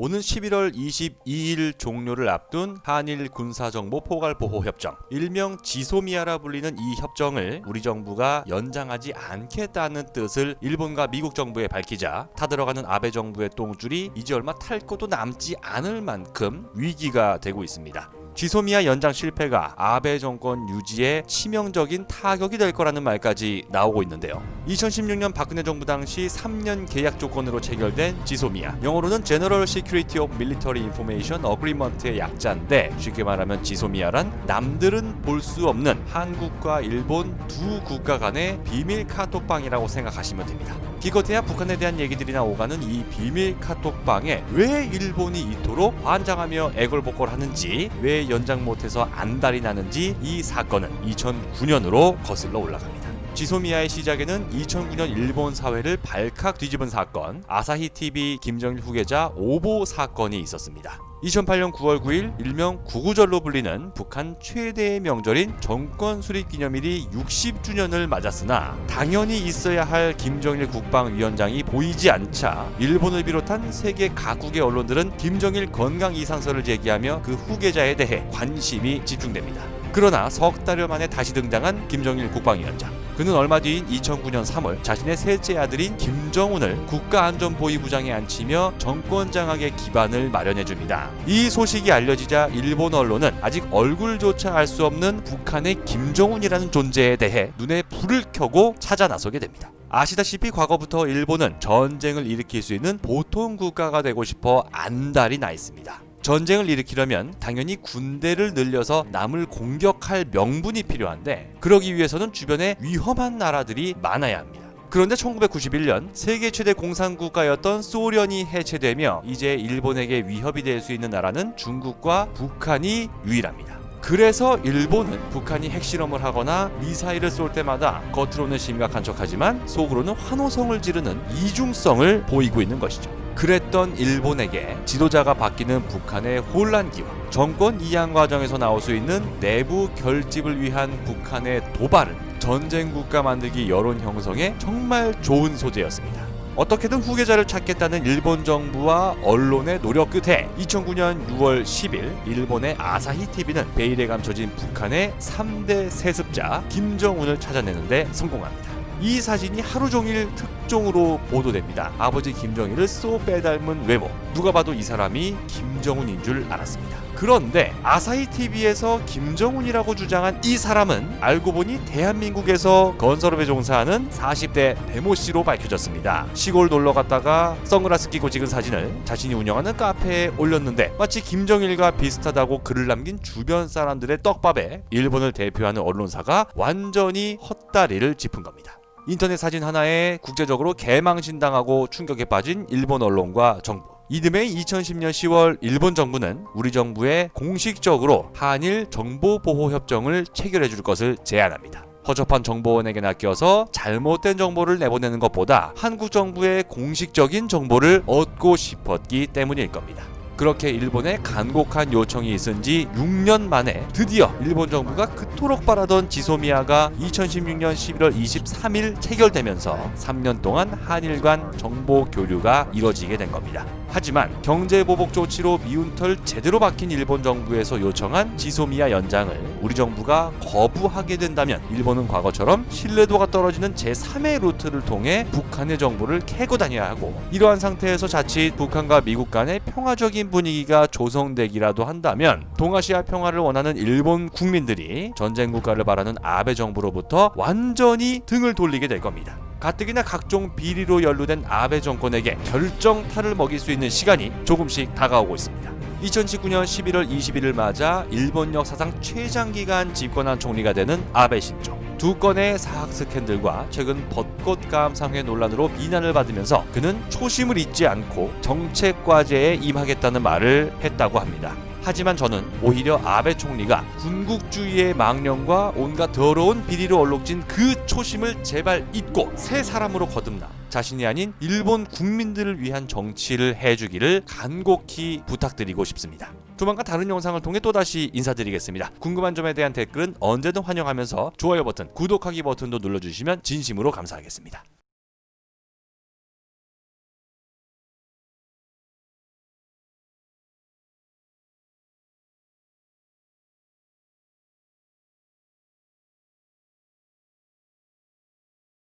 오는 11월 22일 종료를 앞둔 한일 군사정보 포괄보호협정, 일명 지소미아라 불리는 이 협정을 우리 정부가 연장하지 않겠다는 뜻을 일본과 미국 정부에 밝히자 타들어가는 아베 정부의 똥줄이 이제 얼마 탈 것도 남지 않을 만큼 위기가 되고 있습니다. 지소미아 연장 실패가 아베 정권 유지에 치명적인 타격이 될 거라는 말까지 나오고 있는데요. 2016년 박근혜 정부 당시 3년 계약 조건으로 체결된 지소미아, 영어로는 General Security of Military Information Agreement의 약자인데 쉽게 말하면 지소미아란 남들은 볼 수 없는 한국과 일본 두 국가 간의 비밀 카톡방이라고 생각하시면 됩니다. 기껏해야 북한에 대한 얘기들이나 오가는 이 비밀 카톡방에 왜 일본이 이토록 환장하며 애걸복걸하는지, 왜 연장 못해서 안달이 나는지 이 사건은 2009년으로 거슬러 올라갑니다. 지소미아의 시작에는 2009년 일본 사회를 발칵 뒤집은 사건, 아사히TV 김정일 후계자 오보 사건이 있었습니다. 2008년 9월 9일 일명 구구절로 불리는 북한 최대의 명절인 정권 수립 기념일이 60주년을 맞았으나 당연히 있어야 할 김정일 국방위원장이 보이지 않자 일본을 비롯한 세계 각국의 언론들은 김정일 건강 이상설을 제기하며 그 후계자에 대해 관심이 집중됩니다. 그러나 석 달여 만에 다시 등장한 김정일 국방위원장. 그는 얼마 뒤인 2009년 3월 자신의 셋째 아들인 김정은을 국가안전보위부장에 앉히며 정권 장악의 기반을 마련해줍니다. 이 소식이 알려지자 일본 언론은 아직 얼굴조차 알 수 없는 북한의 김정은이라는 존재에 대해 눈에 불을 켜고 찾아 나서게 됩니다. 아시다시피 과거부터 일본은 전쟁을 일으킬 수 있는 보통 국가가 되고 싶어 안달이 나 있습니다. 전쟁을 일으키려면 당연히 군대를 늘려서 남을 공격할 명분이 필요한데, 그러기 위해서는 주변에 위험한 나라들이 많아야 합니다. 그런데 1991년 세계 최대 공산국가였던 소련이 해체되며 이제 일본에게 위협이 될 수 있는 나라는 중국과 북한이 유일합니다. 그래서 일본은 북한이 핵실험을 하거나 미사일을 쏠 때마다 겉으로는 심각한 척하지만 속으로는 환호성을 지르는 이중성을 보이고 있는 것이죠. 그랬던 일본에게 지도자가 바뀌는 북한의 혼란기와 정권 이양 과정에서 나올 수 있는 내부 결집을 위한 북한의 도발은 전쟁 국가 만들기 여론 형성에 정말 좋은 소재였습니다. 어떻게든 후계자를 찾겠다는 일본 정부와 언론의 노력 끝에 2009년 6월 10일 일본의 아사히TV는 베일에 감춰진 북한의 3대 세습자 김정은을 찾아내는데 성공합니다. 이 사진이 하루 종일 특종으로 보도됩니다. 아버지 김정일을 쏙 빼닮은 외모. 누가 봐도 이 사람이 김정은인 줄 알았습니다. 그런데 아사히TV에서 김정은이라고 주장한 이 사람은 알고 보니 대한민국에서 건설업에 종사하는 40대 배모씨로 밝혀졌습니다. 시골 놀러 갔다가 선글라스 끼고 찍은 사진을 자신이 운영하는 카페에 올렸는데 마치 김정일과 비슷하다고 글을 남긴 주변 사람들의 떡밥에 일본을 대표하는 언론사가 완전히 헛다리를 짚은 겁니다. 인터넷 사진 하나에 국제적으로 개망신당하고 충격에 빠진 일본 언론과 정부. 이듬해 2010년 10월 일본 정부는 우리 정부에 공식적으로 한일 정보보호협정을 체결해 줄 것을 제안합니다. 허접한 정보원에게 낚여서 잘못된 정보를 내보내는 것보다 한국 정부의 공식적인 정보를 얻고 싶었기 때문일 겁니다. 그렇게 일본의 간곡한 요청이 있은 지 6년 만에 드디어 일본 정부가 그토록 바라던 지소미아가 2016년 11월 23일 체결되면서 3년 동안 한일 간 정보 교류가 이뤄지게 된 겁니다. 하지만 경제보복 조치로 미운 털 제대로 박힌 일본 정부에서 요청한 지소미아 연장을 우리 정부가 거부하게 된다면 일본은 과거처럼 신뢰도가 떨어지는 제3의 루트를 통해 북한의 정보를 캐고 다녀야 하고, 이러한 상태에서 자칫 북한과 미국 간의 평화적인 분위기가 조성되기라도 한다면 동아시아 평화를 원하는 일본 국민들이 전쟁 국가를 바라는 아베 정부로부터 완전히 등을 돌리게 될 겁니다. 가뜩이나 각종 비리로 연루된 아베 정권에게 결정타를 먹일 수 있는 시간이 조금씩 다가오고 있습니다. 2019년 11월 21일 맞아 일본 역사상 최장기간 집권한 총리가 되는 아베 신조. 두 건의 사학 스캔들과 최근 벚꽃 감상회 논란으로 비난을 받으면서 그는 초심을 잊지 않고 정책 과제에 임하겠다는 말을 했다고 합니다. 하지만 저는 오히려 아베 총리가 군국주의의 망령과 온갖 더러운 비리로 얼룩진 그 초심을 제발 잊고 새 사람으로 거듭나 자신이 아닌 일본 국민들을 위한 정치를 해주기를 간곡히 부탁드리고 싶습니다. 조만간 다른 영상을 통해 또다시 인사드리겠습니다. 궁금한 점에 대한 댓글은 언제든 환영하면서 좋아요 버튼, 구독하기 버튼도 눌러주시면 진심으로 감사하겠습니다.